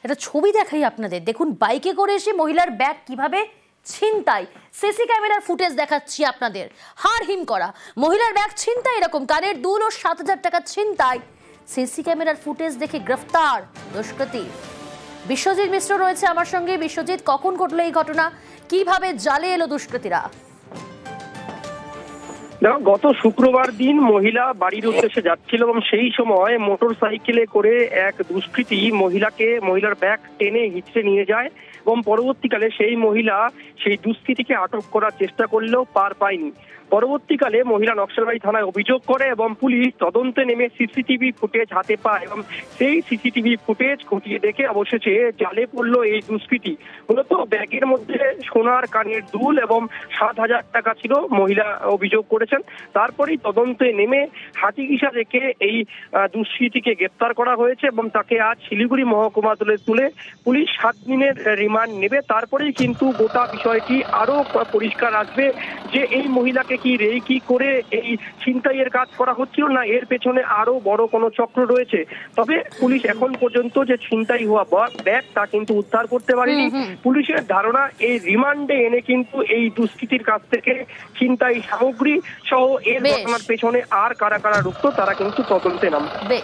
একটা ছবি দেখাই আপনাদের, দেখুন বাইকে করে এসে মহিলার ব্যাগ কিভাবে ছিনতাই। সিসি ক্যামেরার ফুটেজ দেখাচ্ছি আপনাদের, হাড় হিম করা মহিলার ব্যাগ ছিনতাই, এরকম কানের দুল ও 7,000 টাকা ছিনতাই। সিসি ক্যামেরার ফুটেজ দেখে গ্রেফতার দুষ্কৃতী। বিশ্বজিৎ মিশ্র রয়েছে আমার সঙ্গে। বিশ্বজিৎ, কখন ঘটলো এই ঘটনা, কিভাবে জালে এলো দুষ্কৃতীরা? গত শুক্রবার দিন মহিলা বাড়ির উদ্দেশ্যে যাচ্ছিল এবং সেই সময় মোটর সাইকেলে করে এক দুষ্কৃতী মহিলার ব্যাগ টেনে হিঁচড়ে নিয়ে যায় এবং পরবর্তীকালে সেই মহিলা সেই দুষ্কৃতীকে আটক করার চেষ্টা করলেও পার পায়নি। পরবর্তীকালে মহিলা নকশালবাড়ি থানায় অভিযোগ করে এবং পুলিশ তদন্তে নেমে সিসিটিভি ফুটেজ হাতে পায় এবং সেই সিসিটিভি ফুটেজ খতিয়ে দেখে অবশেষে জালে পড়লো এই দুষ্কৃতী। মূলত ব্যাগের মধ্যে সোনার কানের দুল এবং 7,000 টাকা ছিল, মহিলা অভিযোগ করেছেন। তারপরেই তদন্তে নেমে হাতিঘিসা রেখে এই দুষ্কৃতীকে গ্রেপ্তার করা হয়েছে এবং তাকে আজ শিলিগুড়ি মহকুমা আদালতে তুলে পুলিশ 7 দিনের রিমান্ড নেবে। তারপরেই কিন্তু গোটা বিষয়টি আরো পরিষ্কার আসবে যে এই মহিলাকে কি রেকি করে এই ছিনতাইয়ের কাজ করা হচ্ছিল, না এর পেছনে আরো বড় কোনো চক্র রয়েছে। তবে পুলিশ এখন পর্যন্ত যে ছিনতাই হওয়া ব্যাগ তা কিন্তু উদ্ধার করতে পারেনি। পুলিশের ধারণা এই রিমান্ডে এনে কিন্তু এই দুষ্কৃতীর কাছ থেকে ছিনতাই সামগ্রী সহ এর ঘটনার পেছনে আর কারা কারা রুখত তারা কিন্তু তদন্তে নামবে।